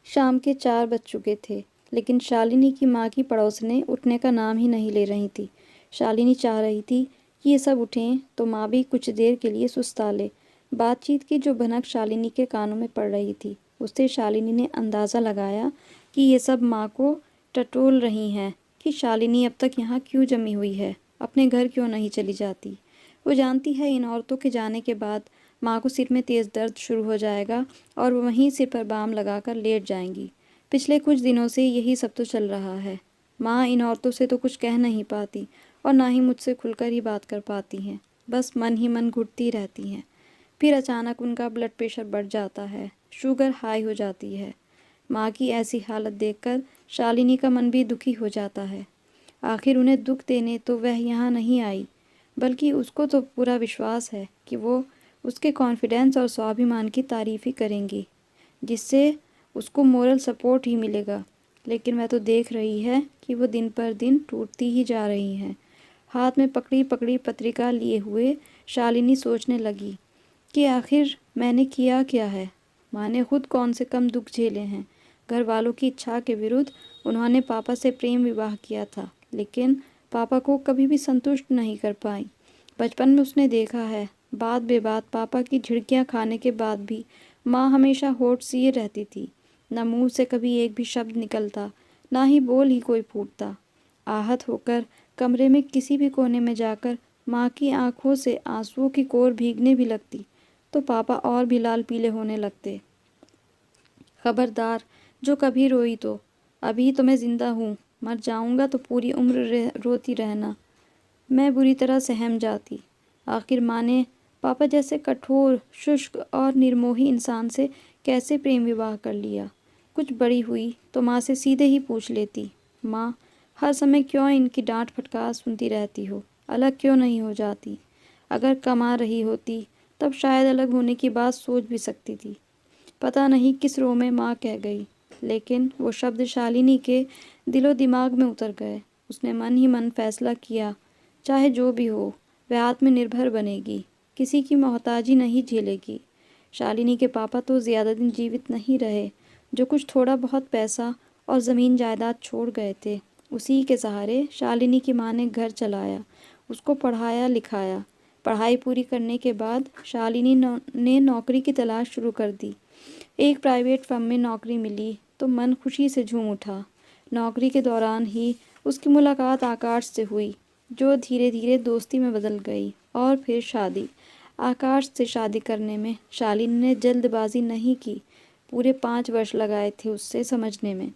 शाम के 4 बज चुके थे, लेकिन शालिनी की माँ की पड़ोसनें उठने का नाम ही नहीं ले रही थी। शालिनी चाह रही थी कि ये सब उठें तो माँ भी कुछ देर के लिए सुस्ता ले। बातचीत की जो भनक शालिनी के कानों में पड़ रही थी, उससे शालिनी ने अंदाज़ा लगाया कि ये सब माँ को टटोल रही हैं कि शालिनी अब तक यहाँ क्यों जमी हुई है, अपने घर क्यों नहीं चली जाती। वो जानती है इन औरतों के जाने के बाद माँ को सिर में तेज़ दर्द शुरू हो जाएगा और वो वहीं सिर पर बाम लगाकर लेट जाएंगी। पिछले कुछ दिनों से यही सब तो चल रहा है। माँ इन औरतों से तो कुछ कह नहीं पाती और ना ही मुझसे खुलकर ही बात कर पाती हैं, बस मन ही मन घुटती रहती हैं। फिर अचानक उनका ब्लड प्रेशर बढ़ जाता है, शुगर हाई हो जाती है। माँ की ऐसी हालत देखकर शालिनी का मन भी दुखी हो जाता है। आखिर उन्हें दुख देने तो वह यहाँ नहीं आई, बल्कि उसको तो पूरा विश्वास है कि वो उसके कॉन्फिडेंस और स्वाभिमान की तारीफ़ ही करेंगी, जिससे उसको मोरल सपोर्ट ही मिलेगा। लेकिन वह तो देख रही है कि वो दिन पर दिन टूटती ही जा रही हैं। हाथ में पकड़ी पकड़ी पत्रिका लिए हुए शालिनी सोचने लगी कि आखिर मैंने किया क्या है। माँ ने खुद कौन से कम दुख झेले हैं। घर वालों की इच्छा के विरुद्ध उन्होंने पापा से प्रेम विवाह किया था, लेकिन पापा को कभी भी संतुष्ट नहीं कर पाई। बचपन में उसने देखा है, बात बेबात पापा की झिड़कियाँ खाने के बाद भी माँ हमेशा होठ सिए रहती थी। न मुंह से कभी एक भी शब्द निकलता, ना ही बोल ही कोई फूटता। आहत होकर कमरे में किसी भी कोने में जाकर माँ की आंखों से आंसुओं की कोर भीगने भी लगती तो पापा और भी लाल पीले होने लगते। खबरदार, जो कभी रोई तो अभी तो मैं जिंदा हूँ, मर जाऊँगा तो पूरी उम्र रोती रहना। मैं बुरी तरह सहम जाती। आखिर माँ ने पापा जैसे कठोर, शुष्क और निर्मोही इंसान से कैसे प्रेम विवाह कर लिया। कुछ बड़ी हुई तो माँ से सीधे ही पूछ लेती, माँ, हर समय क्यों इनकी डांट फटकार सुनती रहती हो, अलग क्यों नहीं हो जाती। अगर कमा रही होती तब शायद अलग होने की बात सोच भी सकती थी। पता नहीं किस रो में माँ कह गई, लेकिन वो शब्द शालिनी के दिलो दिमाग में उतर गए। उसने मन ही मन फैसला किया, चाहे जो भी हो, वह आत्मनिर्भर बनेगी, किसी की मोहताजी नहीं झेलेगी। शालिनी के पापा तो ज़्यादा दिन जीवित नहीं रहे। जो कुछ थोड़ा बहुत पैसा और ज़मीन जायदाद छोड़ गए थे, उसी के सहारे शालिनी की माँ ने घर चलाया, उसको पढ़ाया लिखाया। पढ़ाई पूरी करने के बाद शालिनी ने नौकरी की तलाश शुरू कर दी। एक प्राइवेट फर्म में नौकरी मिली तो मन खुशी से झूम उठा। नौकरी के दौरान ही उसकी मुलाकात आकाश से हुई, जो धीरे धीरे दोस्ती में बदल गई और फिर शादी। आकाश से शादी करने में शालिनी ने जल्दबाजी नहीं की। पूरे 5 वर्ष लगाए थे उससे समझने में।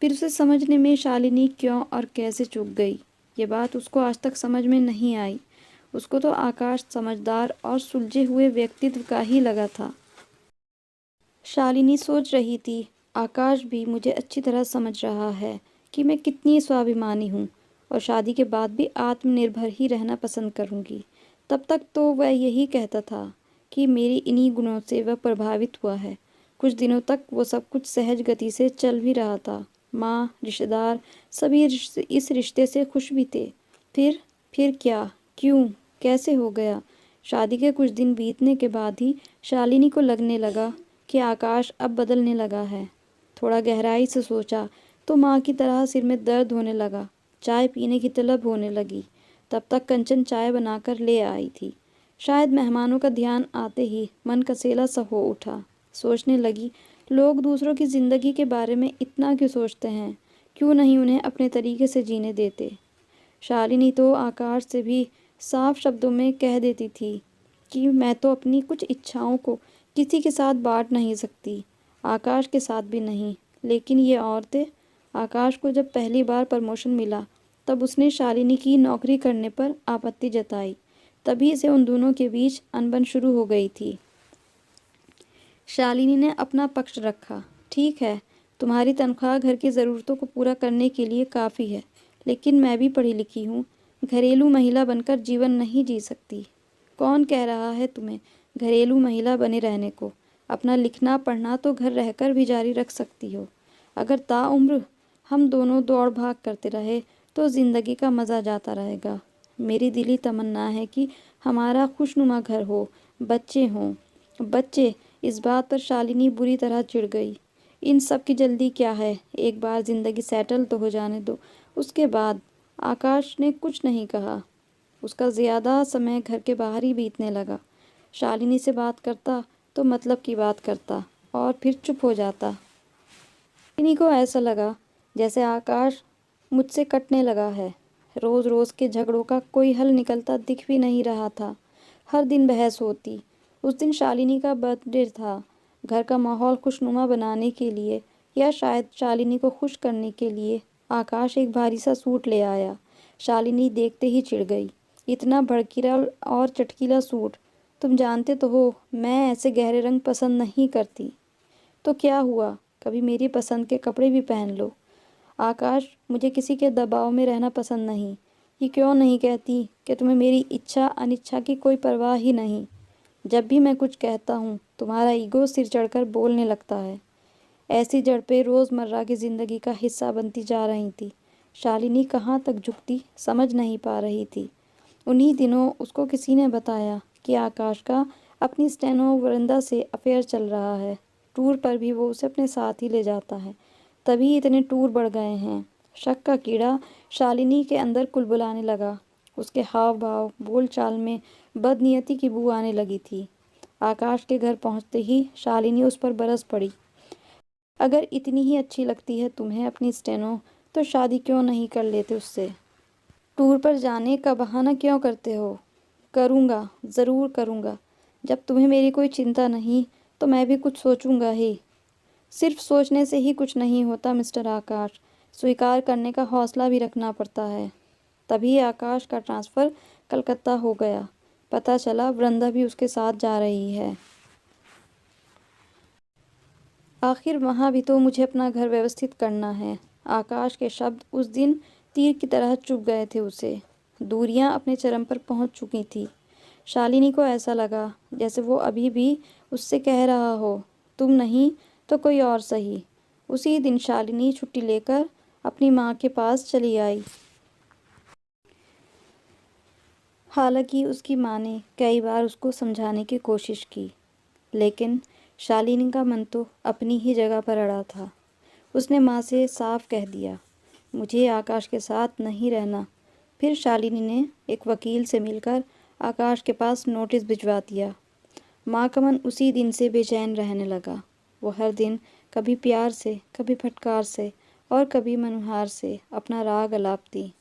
फिर उसे समझने में शालिनी क्यों और कैसे चूक गई, ये बात उसको आज तक समझ में नहीं आई। उसको तो आकाश समझदार और सुलझे हुए व्यक्तित्व का ही लगा था। शालिनी सोच रही थी, आकाश भी मुझे अच्छी तरह समझ रहा है कि मैं कितनी स्वाभिमानी हूँ और शादी के बाद भी आत्मनिर्भर ही रहना पसंद करूँगी। तब तक तो वह यही कहता था कि मेरी इन्हीं गुणों से वह प्रभावित हुआ है। कुछ दिनों तक वो सब कुछ सहज गति से चल भी रहा था। माँ, रिश्तेदार, सभी इस रिश्ते से खुश भी थे। फिर क्या, क्यों, कैसे हो गया। शादी के कुछ दिन बीतने के बाद ही शालिनी को लगने लगा कि आकाश अब बदलने लगा है। थोड़ा गहराई से सोचा तो माँ की तरह सिर में दर्द होने लगा। चाय पीने की तलब होने लगी। तब तक कंचन चाय बनाकर ले आई थी। शायद मेहमानों का ध्यान आते ही मन कसेला सा हो उठा। सोचने लगी, लोग दूसरों की ज़िंदगी के बारे में इतना क्यों सोचते हैं, क्यों नहीं उन्हें अपने तरीके से जीने देते। शालिनी तो आकाश से भी साफ शब्दों में कह देती थी कि मैं तो अपनी कुछ इच्छाओं को किसी के साथ बांट नहीं सकती, आकाश के साथ भी नहीं। लेकिन ये औरतें, आकाश को जब पहली बार प्रमोशन मिला तब उसने शालिनी की नौकरी करने पर आपत्ति जताई। तभी से उन दोनों के बीच अनबन शुरू हो गई थी। शालिनी ने अपना पक्ष रखा, ठीक है, तुम्हारी तनख्वाह घर की ज़रूरतों को पूरा करने के लिए काफ़ी है, लेकिन मैं भी पढ़ी लिखी हूँ, घरेलू महिला बनकर जीवन नहीं जी सकती। कौन कह रहा है तुम्हें घरेलू महिला बने रहने को। अपना लिखना पढ़ना तो घर रहकर भी जारी रख सकती हो। अगर ताउम्र हम दोनों दौड़ भाग करते रहे तो ज़िंदगी का मज़ा जाता रहेगा। मेरी दिली तमन्ना है कि हमारा खुशनुमा घर हो, बच्चे हों। बच्चे, इस बात पर शालिनी बुरी तरह चिढ़ गई। इन सब की जल्दी क्या है, एक बार ज़िंदगी सेटल तो हो जाने दो। उसके बाद। आकाश ने कुछ नहीं कहा। उसका ज़्यादा समय घर के बाहर ही बीतने लगा। शालिनी से बात करता तो मतलब की बात करता और फिर चुप हो जाता। शालिनी को ऐसा लगा जैसे आकाश मुझसे कटने लगा है। रोज़ रोज़ के झगड़ों का कोई हल निकलता दिख भी नहीं रहा था। हर दिन बहस होती। उस दिन शालिनी का बर्थडे था। घर का माहौल खुशनुमा बनाने के लिए या शायद शालिनी को खुश करने के लिए आकाश एक भारी सा सूट ले आया। शालिनी देखते ही चिढ़ गई। इतना भड़कीला और चटकीला सूट। तुम जानते तो हो मैं ऐसे गहरे रंग पसंद नहीं करती। तो क्या हुआ, कभी मेरी पसंद के कपड़े भी पहन लो। आकाश, मुझे किसी के दबाव में रहना पसंद नहीं। ये क्यों नहीं कहती कि तुम्हें मेरी इच्छा अनिच्छा की कोई परवाह ही नहीं। जब भी मैं कुछ कहता हूँ तुम्हारा ईगो सिर चढ़कर बोलने लगता है। ऐसी झड़पें रोज़मर्रा की ज़िंदगी का हिस्सा बनती जा रही थी। शालिनी कहाँ तक झुकती समझ नहीं पा रही थी। उन्हीं दिनों उसको किसी ने बताया कि आकाश का अपनी स्टेनो वृंदा से अफेयर चल रहा है। टूर पर भी वो उसे अपने साथ ही ले जाता है। तभी इतने टूर बढ़ गए हैं। शक का कीड़ा शालिनी के अंदर कुलबुलाने लगा। उसके हाव भाव बोल चाल में बदनीयती की बू आने लगी थी। आकाश के घर पहुंचते ही शालिनी उस पर बरस पड़ी। अगर इतनी ही अच्छी लगती है तुम्हें अपनी स्टेनो तो शादी क्यों नहीं कर लेते उससे। टूर पर जाने का बहाना क्यों करते हो। करूँगा, ज़रूर करूँगा। जब तुम्हें मेरी कोई चिंता नहीं तो मैं भी कुछ सोचूंगा ही। सिर्फ सोचने से ही कुछ नहीं होता मिस्टर आकाश, स्वीकार करने का हौसला भी रखना पड़ता है। तभी आकाश का ट्रांसफ़र कलकत्ता हो गया। पता चला वृंदा भी उसके साथ जा रही है। आखिर वहाँ भी तो मुझे अपना घर व्यवस्थित करना है। आकाश के शब्द उस दिन तीर की तरह चुभ गए थे उसे। दूरियां अपने चरम पर पहुंच चुकी थी। शालिनी को ऐसा लगा जैसे वो अभी भी उससे कह रहा हो, तुम नहीं तो कोई और सही। उसी दिन शालिनी छुट्टी लेकर अपनी माँ के पास चली आई। हालांकि उसकी माँ ने कई बार उसको समझाने की कोशिश की, लेकिन शालिनी का मन तो अपनी ही जगह पर अड़ा था। उसने माँ से साफ कह दिया, मुझे आकाश के साथ नहीं रहना। फिर शालिनी ने एक वकील से मिलकर आकाश के पास नोटिस भिजवा दिया। माँ का मन उसी दिन से बेचैन रहने लगा। वो हर दिन कभी प्यार से, कभी फटकार से और कभी मनुहार से अपना राग अलापती।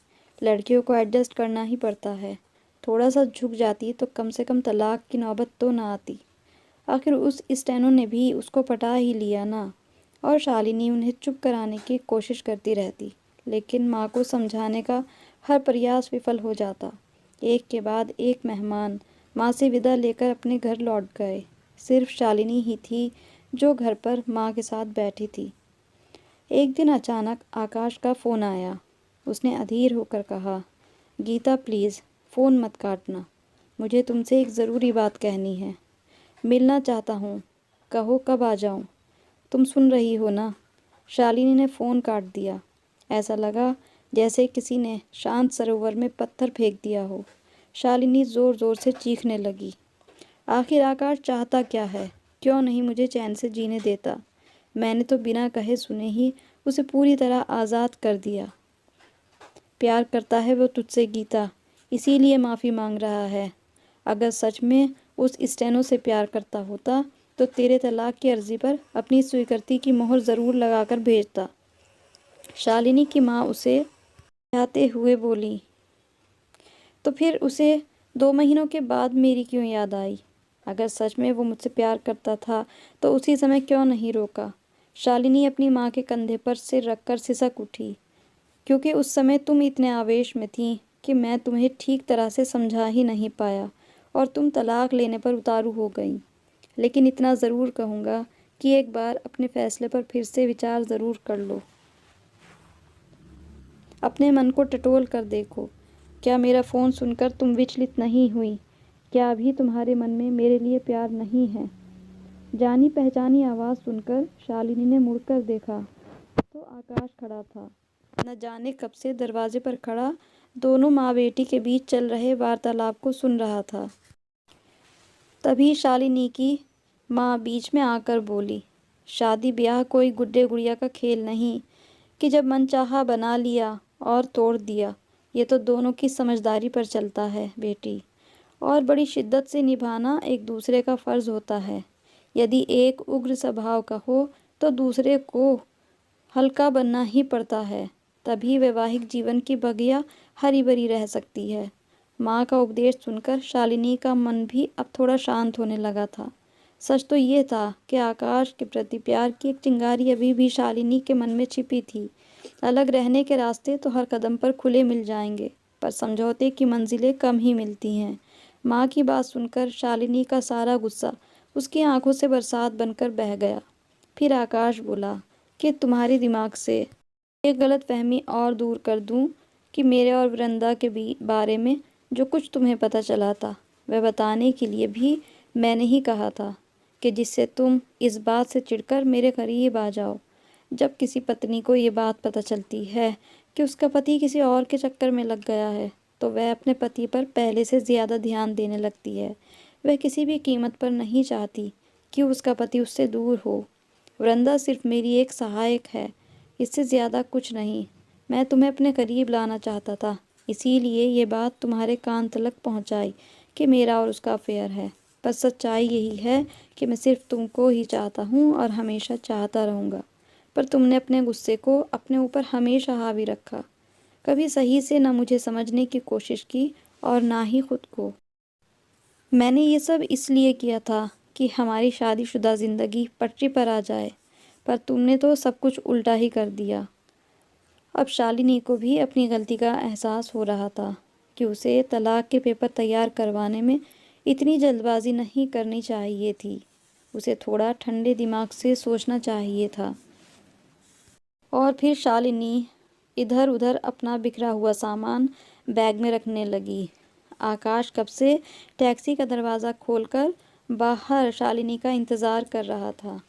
लड़कियों को एडजस्ट करना ही पड़ता है। थोड़ा सा झुक जाती तो कम से कम तलाक की नौबत तो ना आती। आखिर उस स्टेनो ने भी उसको पटा ही लिया ना। और शालिनी उन्हें चुप कराने की कोशिश करती रहती, लेकिन माँ को समझाने का हर प्रयास विफल हो जाता। एक के बाद एक मेहमान माँ से विदा लेकर अपने घर लौट गए। सिर्फ शालिनी ही थी जो घर पर माँ के साथ बैठी थी। एक दिन अचानक आकाश का फ़ोन आया। उसने अधीर होकर कहा, गीता प्लीज़ फ़ोन मत काटना, मुझे तुमसे एक ज़रूरी बात कहनी है। मिलना चाहता हूँ, कहो कब आ जाऊँ। तुम सुन रही हो ना। शालिनी ने फ़ोन काट दिया। ऐसा लगा जैसे किसी ने शांत सरोवर में पत्थर फेंक दिया हो। शालिनी ज़ोर ज़ोर से चीखने लगी, आखिर आकाश चाहता क्या है, क्यों नहीं मुझे चैन से जीने देता। मैंने तो बिना कहे सुने ही उसे पूरी तरह आज़ाद कर दिया। प्यार करता है वो तुझसे गीता, इसीलिए माफ़ी मांग रहा है। अगर सच में उस स्टेनो से प्यार करता होता तो तेरे तलाक की अर्ज़ी पर अपनी स्वीकृति की मोहर ज़रूर लगाकर भेजता। शालिनी की माँ उसे समझाते हुए बोली, तो फिर उसे 2 महीनों के बाद मेरी क्यों याद आई। अगर सच में वो मुझसे प्यार करता था तो उसी समय क्यों नहीं रोका। शालिनी अपनी माँ के कंधे पर सिर रखकर सिसक उठी, क्योंकि उस समय तुम इतने आवेश में थी कि मैं तुम्हें ठीक तरह से समझा ही नहीं पाया और तुम तलाक लेने पर उतारू हो गई। लेकिन इतना ज़रूर कहूँगा कि एक बार अपने फ़ैसले पर फिर से विचार ज़रूर कर लो। अपने मन को टटोल कर देखो। क्या मेरा फ़ोन सुनकर तुम विचलित नहीं हुई? क्या अभी तुम्हारे मन में मेरे लिए प्यार नहीं है? जानी पहचानी आवाज़ सुनकर शालिनी ने मुड़कर देखा तो आकाश खड़ा था। न जाने कब से दरवाजे पर खड़ा दोनों माँ बेटी के बीच चल रहे वार्तालाप को सुन रहा था। तभी शालिनी की माँ बीच में आकर बोली, शादी ब्याह कोई गुड्डे गुड़िया का खेल नहीं कि जब मन चाहा बना लिया और तोड़ दिया। ये तो दोनों की समझदारी पर चलता है बेटी, और बड़ी शिद्दत से निभाना एक दूसरे का फ़र्ज़ होता है। यदि एक उग्र स्वभाव का हो तो दूसरे को हल्का बनना ही पड़ता है, तभी वैवाहिक जीवन की बगिया हरी भरी रह सकती है। माँ का उपदेश सुनकर शालिनी का मन भी अब थोड़ा शांत होने लगा था। सच तो ये था कि आकाश के प्रति प्यार की एक चिंगारी अभी भी शालिनी के मन में छिपी थी। अलग रहने के रास्ते तो हर कदम पर खुले मिल जाएंगे, पर समझौते की मंजिलें कम ही मिलती हैं। माँ की बात सुनकर शालिनी का सारा गुस्सा उसकी आंखों से बरसात बनकर बह गया। फिर आकाश बोला कि तुम्हारे दिमाग से एक गलत फहमी और दूर कर दूं कि मेरे और वृंदा के बारे में जो कुछ तुम्हें पता चला था, वह बताने के लिए भी मैंने ही कहा था कि जिससे तुम इस बात से चिढ़कर मेरे करीब आ जाओ। जब किसी पत्नी को ये बात पता चलती है कि उसका पति किसी और के चक्कर में लग गया है, तो वह अपने पति पर पहले से ज़्यादा ध्यान देने लगती है। वह किसी भी कीमत पर नहीं चाहती कि उसका पति उससे दूर हो। वृंदा सिर्फ मेरी एक सहायक है, इससे ज़्यादा कुछ नहीं। मैं तुम्हें अपने करीब लाना चाहता था, इसीलिए ये बात तुम्हारे कान तलक पहुंचाई कि मेरा और उसका अफेयर है। पर सच्चाई यही है कि मैं सिर्फ तुमको ही चाहता हूँ और हमेशा चाहता रहूँगा। पर तुमने अपने गुस्से को अपने ऊपर हमेशा हावी रखा, कभी सही से ना मुझे समझने की कोशिश की और ना ही खुद को। मैंने ये सब इसलिए किया था कि हमारी शादीशुदा ज़िंदगी पटरी पर आ जाए, पर तुमने तो सब कुछ उल्टा ही कर दिया। अब शालिनी को भी अपनी गलती का एहसास हो रहा था कि उसे तलाक के पेपर तैयार करवाने में इतनी जल्दबाजी नहीं करनी चाहिए थी। उसे थोड़ा ठंडे दिमाग से सोचना चाहिए था। और फिर शालिनी इधर उधर अपना बिखरा हुआ सामान बैग में रखने लगी। आकाश कब से टैक्सी का दरवाज़ा खोलकर बाहर शालिनी का इंतज़ार कर रहा था।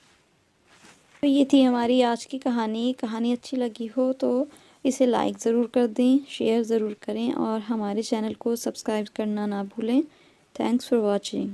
तो ये थी हमारी आज की कहानी। कहानी अच्छी लगी हो तो इसे लाइक ज़रूर कर दें, शेयर ज़रूर करें और हमारे चैनल को सब्सक्राइब करना ना भूलें। Thanks for watching.